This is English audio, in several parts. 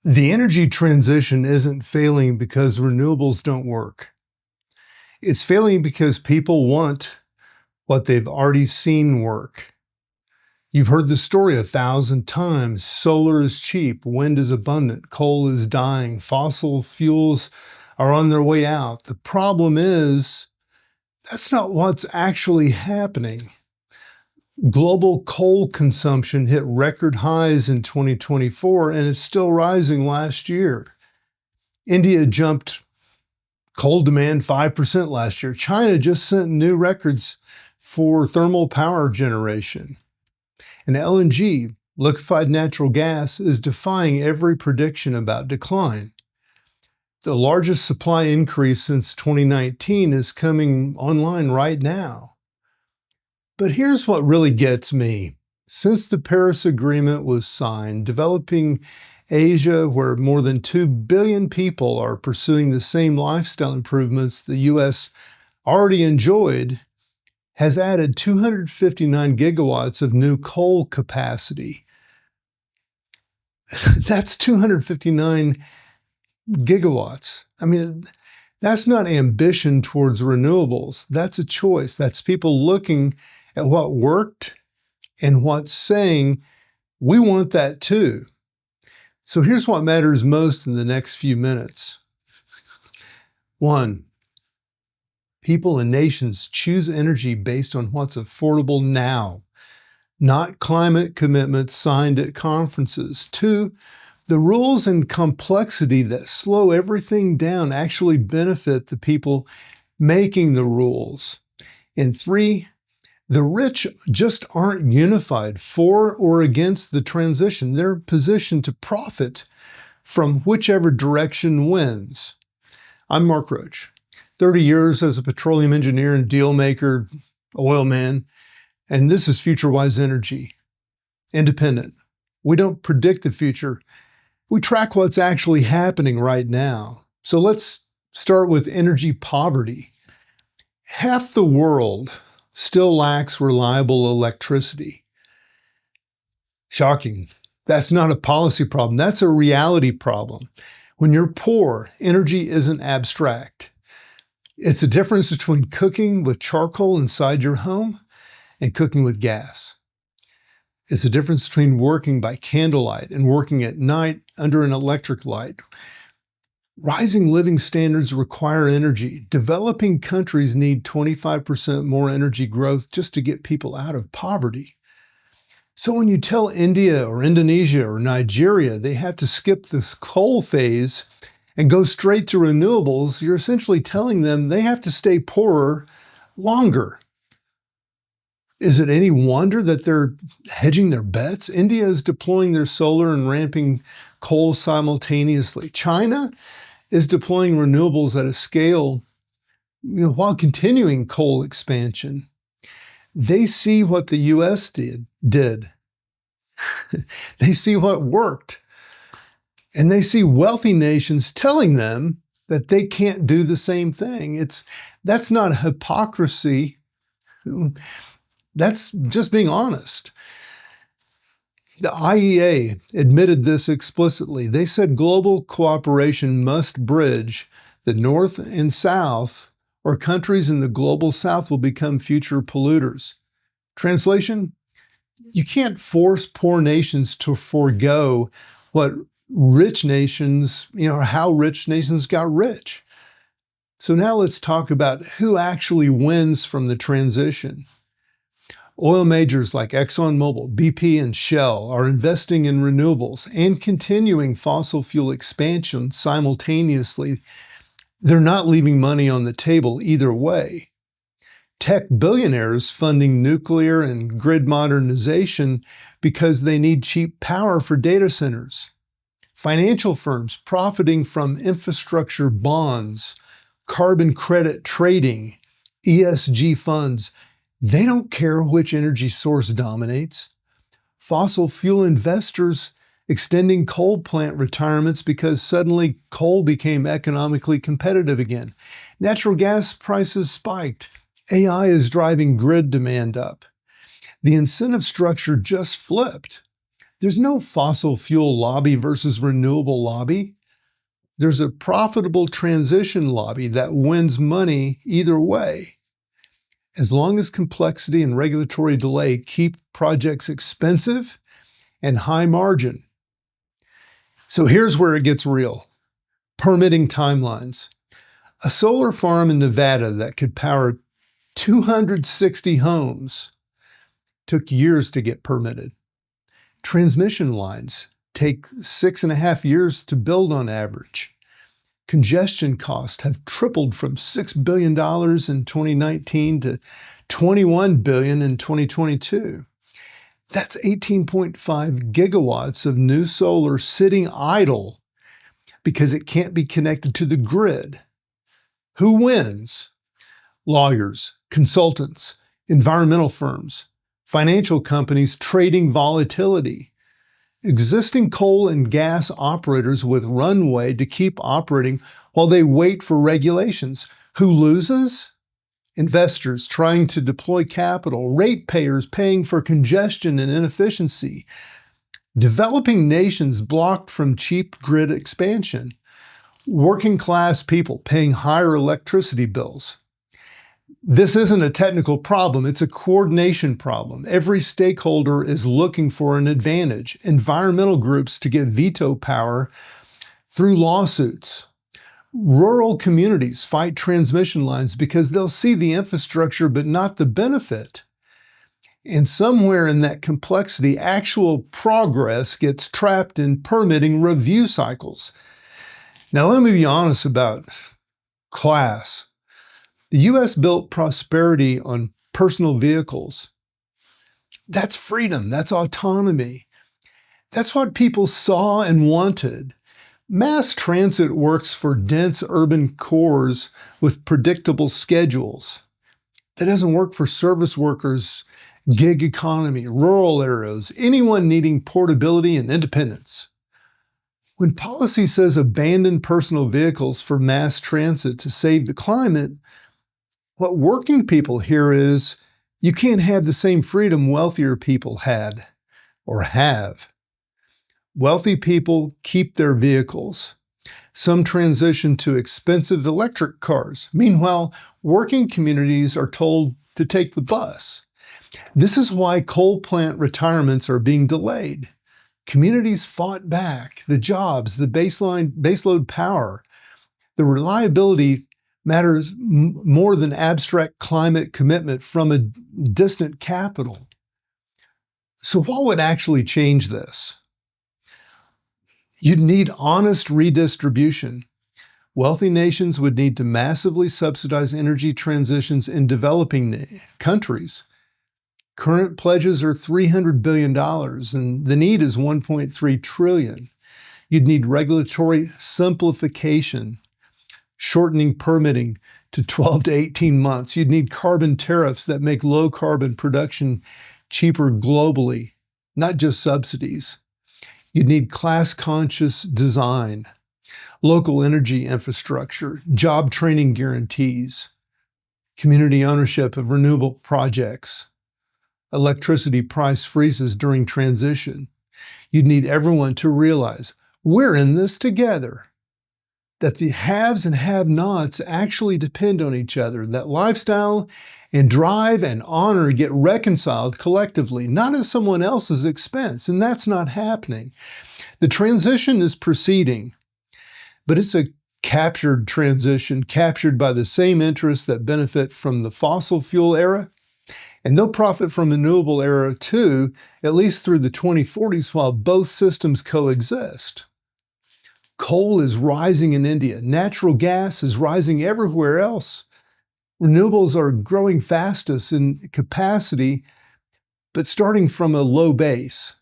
The energy transition isn't failing because renewables don't work. It's failing because people want what they've already seen work. You've heard the story 1,000 times. Solar is cheap, wind is abundant, coal is dying, fossil fuels are on their way out. The problem is, that's not what's actually happening. Global coal consumption hit record highs in 2024, and it's still rising last year. India jumped coal demand 5% last year. China just set new records for thermal power generation. And LNG, liquefied natural gas, is defying every prediction about decline. The largest supply increase since 2019 is coming online right now. But here's what really gets me. Since the Paris Agreement was signed, developing Asia, where more than 2 billion people are pursuing the same lifestyle improvements the U.S. already enjoyed, has added 259 gigawatts of new coal capacity. That's 259 gigawatts. I mean, that's not ambition towards renewables. That's a choice. That's people looking at what worked and what's saying, we want that too. So here's what matters most in the next few minutes. 1, people and nations choose energy based on what's affordable now, not climate commitments signed at conferences. 2, the rules and complexity that slow everything down actually benefit the people making the rules. And 3, the rich just aren't unified for or against the transition. They're positioned to profit from whichever direction wins. I'm Mark Roach, 30 years as a petroleum engineer and deal maker, oil man, and this is FutureWise Energy. Independent. We don't predict the future. We track what's actually happening right now. So let's start with energy poverty. Half the world still lacks reliable electricity. Shocking. That's not a policy problem. That's a reality problem. When you're poor, energy isn't abstract. It's a difference between cooking with charcoal inside your home and cooking with gas. It's a difference between working by candlelight and working at night under an electric light. Rising living standards require energy. Developing countries need 25% more energy growth just to get people out of poverty. So when you tell India or Indonesia or Nigeria they have to skip this coal phase and go straight to renewables, you're essentially telling them they have to stay poorer longer. Is it any wonder that they're hedging their bets? India is deploying their solar and ramping coal simultaneously. China is deploying renewables at a scale, while continuing coal expansion. They see what the U.S. did. They see what worked. And they see wealthy nations telling them that they can't do the same thing. That's not hypocrisy. That's just being honest. The IEA admitted this explicitly. They said global cooperation must bridge the North and South, or countries in the global South will become future polluters. Translation, you can't force poor nations to forego what rich nations, or how rich nations got rich. So now let's talk about who actually wins from the transition. Oil majors like ExxonMobil, BP, and Shell are investing in renewables and continuing fossil fuel expansion simultaneously. They're not leaving money on the table either way. Tech billionaires funding nuclear and grid modernization because they need cheap power for data centers. Financial firms profiting from infrastructure bonds, carbon credit trading, ESG funds. They don't care which energy source dominates. Fossil fuel investors extending coal plant retirements because suddenly coal became economically competitive again. Natural gas prices spiked. AI is driving grid demand up. The incentive structure just flipped. There's no fossil fuel lobby versus renewable lobby. There's a profitable transition lobby that wins money either way. As long as complexity and regulatory delay keep projects expensive and high margin. So here's where it gets real. Permitting timelines. A solar farm in Nevada that could power 260 homes took years to get permitted. Transmission lines take 6.5 years to build on average. Congestion costs have tripled from $6 billion in 2019 to $21 billion in 2022. That's 18.5 gigawatts of new solar sitting idle because it can't be connected to the grid. Who wins? Lawyers, consultants, environmental firms, financial companies trading volatility, existing coal and gas operators with runway to keep operating while they wait for regulations. Who loses? Investors trying to deploy capital, ratepayers paying for congestion and inefficiency, developing nations blocked from cheap grid expansion, working class people paying higher electricity bills. This isn't a technical problem, it's a coordination problem. Every stakeholder is looking for an advantage. Environmental groups to get veto power through lawsuits. Rural communities fight transmission lines because they'll see the infrastructure but not the benefit. And somewhere in that complexity, actual progress gets trapped in permitting review cycles. Now, let me be honest about class. The U.S. built prosperity on personal vehicles. That's freedom. That's autonomy. That's what people saw and wanted. Mass transit works for dense urban cores with predictable schedules. That doesn't work for service workers, gig economy, rural areas, anyone needing portability and independence. When policy says abandon personal vehicles for mass transit to save the climate, what working people hear is, you can't have the same freedom wealthier people had or have. Wealthy people keep their vehicles. Some transition to expensive electric cars. Meanwhile, working communities are told to take the bus. This is why coal plant retirements are being delayed. Communities fought back. The jobs, the baseload power, the reliability matters more than abstract climate commitment from a distant capital. So what would actually change this? You'd need honest redistribution. Wealthy nations would need to massively subsidize energy transitions in developing countries. Current pledges are $300 billion, and the need is $1.3 trillion. You'd need regulatory simplification, shortening permitting to 12 to 18 months. You'd need carbon tariffs that make low carbon production cheaper globally, not just subsidies. You'd need class-conscious design, local energy infrastructure, job training guarantees, community ownership of renewable projects, electricity price freezes during transition. You'd need everyone to realize we're in this together, that the haves and have-nots actually depend on each other, that lifestyle and drive and honor get reconciled collectively, not at someone else's expense, and that's not happening. The transition is proceeding, but it's a captured transition, captured by the same interests that benefit from the fossil fuel era, and they'll profit from the renewable era too, at least through the 2040s, while both systems coexist. Coal is rising in India. Natural gas is rising everywhere else. Renewables are growing fastest in capacity, but starting from a low base.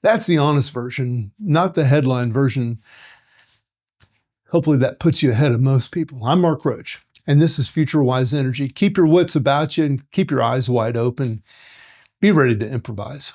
That's the honest version, not the headline version. Hopefully that puts you ahead of most people. I'm Mark Roach, and this is FutureWise Energy. Keep your wits about you and keep your eyes wide open. Be ready to improvise.